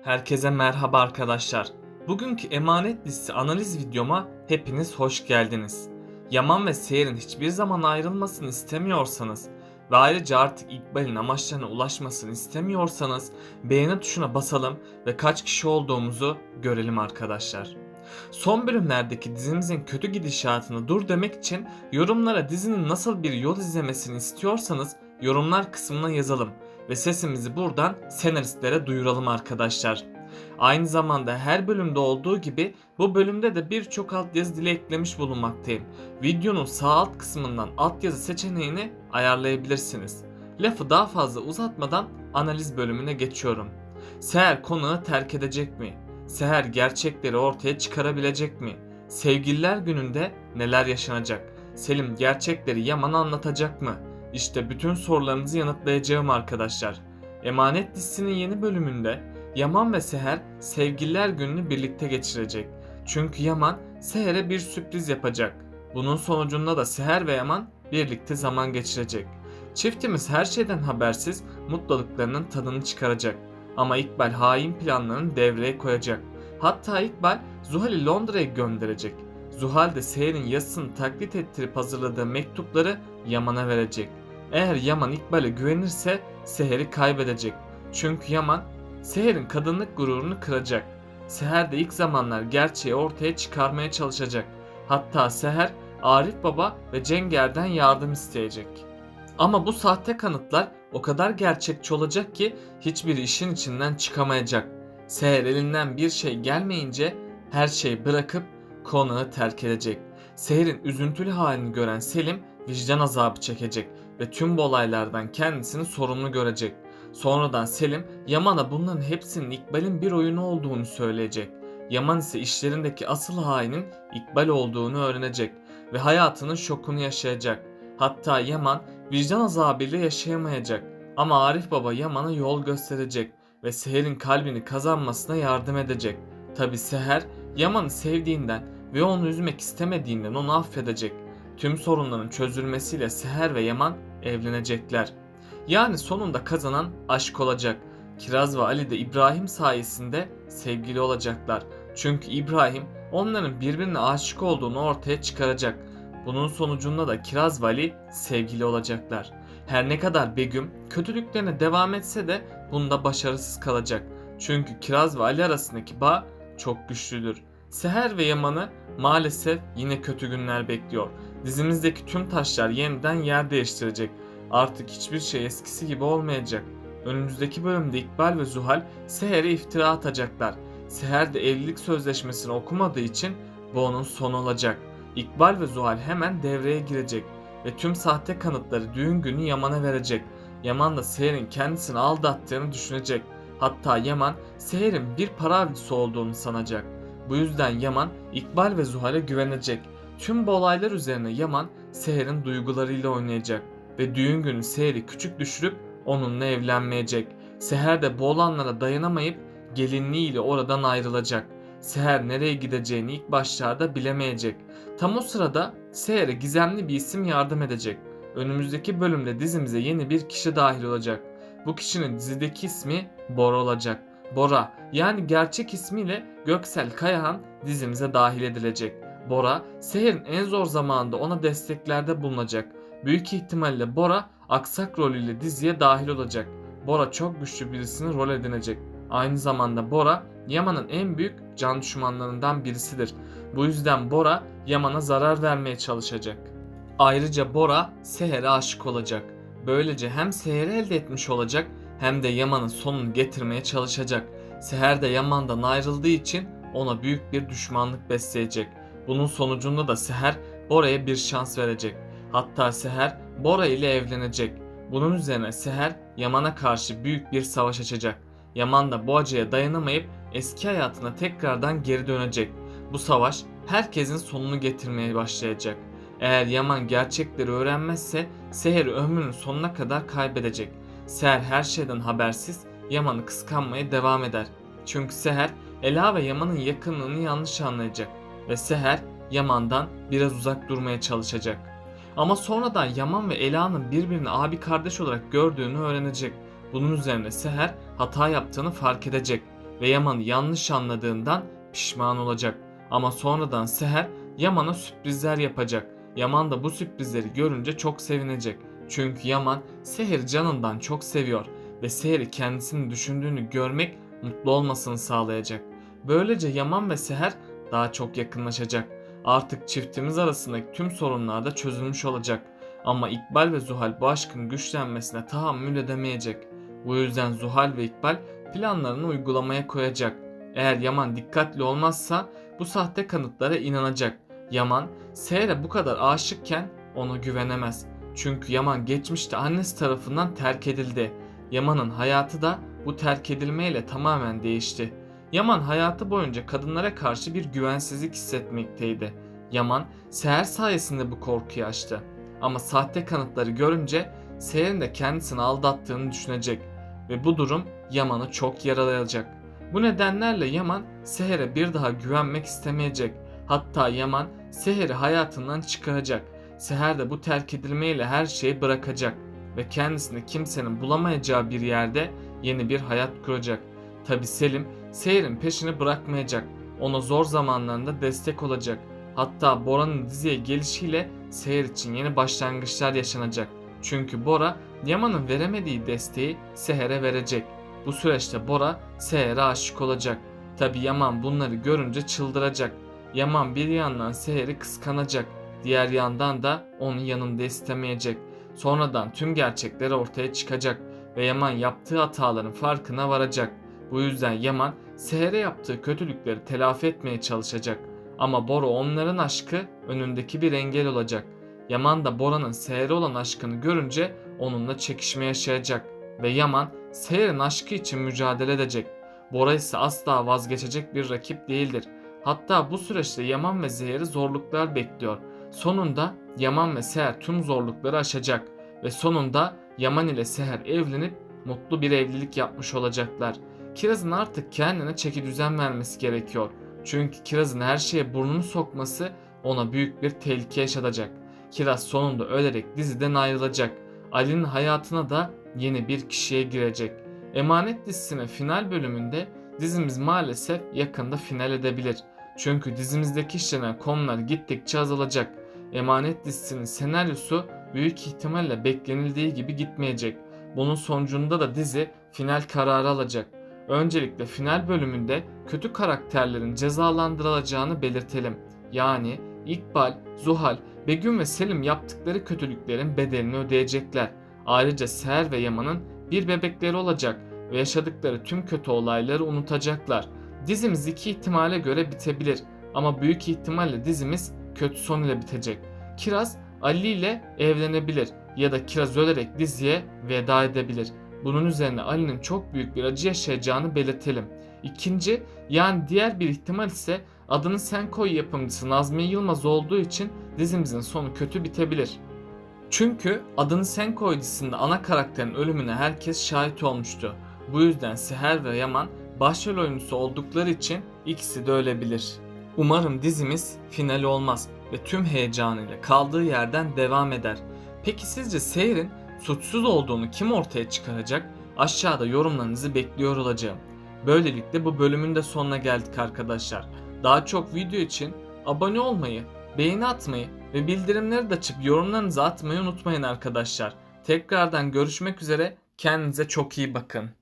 Herkese merhaba arkadaşlar. Bugünkü emanet listesi analiz videoma hepiniz hoş geldiniz. Yaman ve Seher'in hiçbir zaman ayrılmasını istemiyorsanız ve ayrıca artık İkbal'in amaçlarına ulaşmasını istemiyorsanız beğeni tuşuna basalım ve kaç kişi olduğumuzu görelim arkadaşlar. Son bölümlerdeki dizimizin kötü gidişatını dur demek için yorumlara dizinin nasıl bir yol izlemesini istiyorsanız yorumlar kısmına yazalım ve sesimizi buradan senaristlere duyuralım arkadaşlar. Aynı zamanda her bölümde olduğu gibi bu bölümde de birçok altyazı dili eklemiş bulunmaktayım. Videonun sağ alt kısmından altyazı seçeneğini ayarlayabilirsiniz. Lafı daha fazla uzatmadan analiz bölümüne geçiyorum. Seher konağı terk edecek mi? Seher gerçekleri ortaya çıkarabilecek mi? Sevgililer gününde neler yaşanacak? Selim gerçekleri Yaman'a anlatacak mı? İşte bütün sorularınızı yanıtlayacağım arkadaşlar. Emanet dizisinin yeni bölümünde Yaman ve Seher sevgililer gününü birlikte geçirecek. Çünkü Yaman Seher'e bir sürpriz yapacak. Bunun sonucunda da Seher ve Yaman birlikte zaman geçirecek. Çiftimiz her şeyden habersiz mutluluklarının tadını çıkaracak. Ama İkbal hain planlarını devreye koyacak. Hatta İkbal Zuhal'i Londra'ya gönderecek. Zuhal de Seher'in yazısını taklit ettirip hazırladığı mektupları Yaman'a verecek. Eğer Yaman İkbal'e güvenirse Seher'i kaybedecek. Çünkü Yaman Seher'in kadınlık gururunu kıracak. Seher de ilk zamanlar gerçeği ortaya çıkarmaya çalışacak. Hatta Seher Arif Baba ve Cenger'den yardım isteyecek. Ama bu sahte kanıtlar o kadar gerçekçi olacak ki hiçbir işin içinden çıkamayacak. Seher elinden bir şey gelmeyince her şeyi bırakıp konağı terk edecek. Seher'in üzüntülü halini gören Selim vicdan azabı çekecek ve tüm bu olaylardan kendisini sorumlu görecek. Sonradan Selim Yaman'a bunların hepsinin İkbal'in bir oyunu olduğunu söyleyecek. Yaman ise işlerindeki asıl hainin İkbal olduğunu öğrenecek ve hayatının şokunu yaşayacak. Hatta Yaman vicdan azabıyla yaşayamayacak ama Arif Baba Yaman'a yol gösterecek ve Seher'in kalbini kazanmasına yardım edecek. Tabi Seher Yaman'ı sevdiğinden ve onu üzmek istemediğinden onu affedecek. Tüm sorunların çözülmesiyle Seher ve Yaman evlenecekler. Yani sonunda kazanan aşk olacak. Kiraz ve Ali de İbrahim sayesinde sevgili olacaklar. Çünkü İbrahim onların birbirine aşık olduğunu ortaya çıkaracak. Bunun sonucunda da Kiraz ve Ali sevgili olacaklar. Her ne kadar Begüm kötülüklerine devam etse de bunda başarısız kalacak. Çünkü Kiraz ve Ali arasındaki bağ çok güçlüdür. Seher ve Yaman'ı maalesef yine kötü günler bekliyor. Dizimizdeki tüm taşlar yeniden yer değiştirecek. Artık hiçbir şey eskisi gibi olmayacak. Önümüzdeki bölümde İkbal ve Zuhal Seher'e iftira atacaklar. Seher de evlilik sözleşmesini okumadığı için bu onun sonu olacak. İkbal ve Zuhal hemen devreye girecek ve tüm sahte kanıtları düğün günü Yaman'a verecek. Yaman da Seher'in kendisini aldattığını düşünecek. Hatta Yaman Seher'in bir para avcısı olduğunu sanacak. Bu yüzden Yaman İkbal ve Zuhal'e güvenecek. Tüm bu olaylar üzerine Yaman Seher'in duygularıyla oynayacak ve düğün günü Seher'i küçük düşürüp onunla evlenmeyecek. Seher de bu olanlara dayanamayıp gelinliğiyle oradan ayrılacak. Seher nereye gideceğini ilk başlarda bilemeyecek. Tam o sırada Seher'e gizemli bir isim yardım edecek. Önümüzdeki bölümde dizimize yeni bir kişi dahil olacak. Bu kişinin dizideki ismi Bora olacak. Bora yani gerçek ismiyle Göksel Kayahan dizimize dahil edilecek. Bora, Seher'in en zor zamanında ona desteklerde bulunacak. Büyük ihtimalle Bora aksak rolüyle diziye dahil olacak. Bora çok güçlü birisini rol edinecek. Aynı zamanda Bora Yaman'ın en büyük can düşmanlarından birisidir. Bu yüzden Bora Yaman'a zarar vermeye çalışacak. Ayrıca Bora Seher'e aşık olacak. Böylece hem Seher'i elde etmiş olacak hem de Yaman'ın sonunu getirmeye çalışacak. Seher de Yaman'dan ayrıldığı için ona büyük bir düşmanlık besleyecek. Bunun sonucunda da Seher Bora'ya bir şans verecek. Hatta Seher Bora ile evlenecek. Bunun üzerine Seher Yaman'a karşı büyük bir savaş açacak. Yaman da bu acıya dayanamayıp eski hayatına tekrardan geri dönecek. Bu savaş herkesin sonunu getirmeye başlayacak. Eğer Yaman gerçekleri öğrenmezse Seher'i ömrünün sonuna kadar kaybedecek. Seher her şeyden habersiz Yaman'ı kıskanmaya devam eder. Çünkü Seher Ela ve Yaman'ın yakınlığını yanlış anlayacak ve Seher Yaman'dan biraz uzak durmaya çalışacak. Ama sonradan Yaman ve Ela'nın birbirini abi kardeş olarak gördüğünü öğrenecek. Bunun üzerine Seher hata yaptığını fark edecek ve Yaman'ı yanlış anladığından pişman olacak. Ama sonradan Seher Yaman'a sürprizler yapacak. Yaman da bu sürprizleri görünce çok sevinecek. Çünkü Yaman Seher'i canından çok seviyor ve Seher'i kendisini düşündüğünü görmek mutlu olmasını sağlayacak. Böylece Yaman ve Seher daha çok yakınlaşacak. Artık çiftimiz arasındaki tüm sorunlar da çözülmüş olacak. Ama İkbal ve Zuhal bu aşkın güçlenmesine tahammül edemeyecek. Bu yüzden Zuhal ve İkbal planlarını uygulamaya koyacak. Eğer Yaman dikkatli olmazsa bu sahte kanıtlara inanacak. Yaman, Seher'e bu kadar aşıkken ona güvenemez. Çünkü Yaman geçmişte annesi tarafından terk edildi. Yaman'ın hayatı da bu terk edilmeyle tamamen değişti. Yaman hayatı boyunca kadınlara karşı bir güvensizlik hissetmekteydi. Yaman, Seher sayesinde bu korkuyu aştı. Ama sahte kanıtları görünce Seher'in de kendisini aldattığını düşünecek ve bu durum Yaman'ı çok yaralayacak. Bu nedenlerle Yaman Seher'e bir daha güvenmek istemeyecek. Hatta Yaman Seher'i hayatından çıkaracak. Seher de bu terk edilmeyle her şeyi bırakacak ve kendisini kimsenin bulamayacağı bir yerde yeni bir hayat kuracak. Tabi Selim Seher'in peşini bırakmayacak. Ona zor zamanlarında destek olacak. Hatta Bora'nın diziye gelişiyle Seher için yeni başlangıçlar yaşanacak. Çünkü Bora Yaman'ın veremediği desteği Seher'e verecek. Bu süreçte Bora Seher'e aşık olacak. Tabi Yaman bunları görünce çıldıracak. Yaman bir yandan Seher'i kıskanacak. Diğer yandan da onu yanında istemeyecek. Sonradan tüm gerçekler ortaya çıkacak ve Yaman yaptığı hataların farkına varacak. Bu yüzden Yaman Seher'e yaptığı kötülükleri telafi etmeye çalışacak. Ama Bora onların aşkı önündeki bir engel olacak. Yaman da Bora'nın Seher'e olan aşkını görünce onunla çekişme yaşayacak ve Yaman Seher'in aşkı için mücadele edecek. Bora ise asla vazgeçecek bir rakip değildir. Hatta bu süreçte Yaman ve Seher'i zorluklar bekliyor. Sonunda Yaman ve Seher tüm zorlukları aşacak ve sonunda Yaman ile Seher evlenip mutlu bir evlilik yapmış olacaklar. Kiraz'ın artık kendine çekidüzen vermesi gerekiyor. Çünkü Kiraz'ın her şeye burnunu sokması ona büyük bir tehlike yaşatacak. Kiraz sonunda ölerek diziden ayrılacak. Ali'nin hayatına da yeni bir kişiye girecek. Emanet dizisinin final bölümünde dizimiz maalesef yakında final edebilir. Çünkü dizimizdeki işlenen konular gittikçe azalacak. Emanet dizisinin senaryosu büyük ihtimalle beklenildiği gibi gitmeyecek. Bunun sonucunda da dizi final kararı alacak. Öncelikle final bölümünde kötü karakterlerin cezalandırılacağını belirtelim. Yani İkbal, Zuhal, Begüm ve Selim yaptıkları kötülüklerin bedelini ödeyecekler. Ayrıca Seher ve Yaman'ın bir bebekleri olacak ve yaşadıkları tüm kötü olayları unutacaklar. Dizimiz iki ihtimale göre bitebilir ama büyük ihtimalle dizimiz kötü son ile bitecek. Kiraz Ali ile evlenebilir ya da Kiraz ölerek diziye veda edebilir. Bunun üzerine Ali'nin çok büyük bir acı yaşayacağını belirtelim. İkinci yani diğer bir ihtimal ise Adını Sen Koy yapımcısı Nazmiye Yılmaz olduğu için dizimizin sonu kötü bitebilir. Çünkü Adını Sen Koy dizisinde ana karakterin ölümüne herkes şahit olmuştu. Bu yüzden Seher ve Yaman başrol oyuncusu oldukları için ikisi de ölebilir. Umarım dizimiz finali olmaz ve tüm heyecanıyla kaldığı yerden devam eder. Peki sizce Seher'in suçsuz olduğunu kim ortaya çıkaracak? Aşağıda yorumlarınızı bekliyor olacağım. Böylelikle bu bölümün de sonuna geldik arkadaşlar. Daha çok video için abone olmayı, beğeni atmayı ve bildirimleri de açıp yorumlarınızı atmayı unutmayın arkadaşlar. Tekrardan görüşmek üzere, kendinize çok iyi bakın.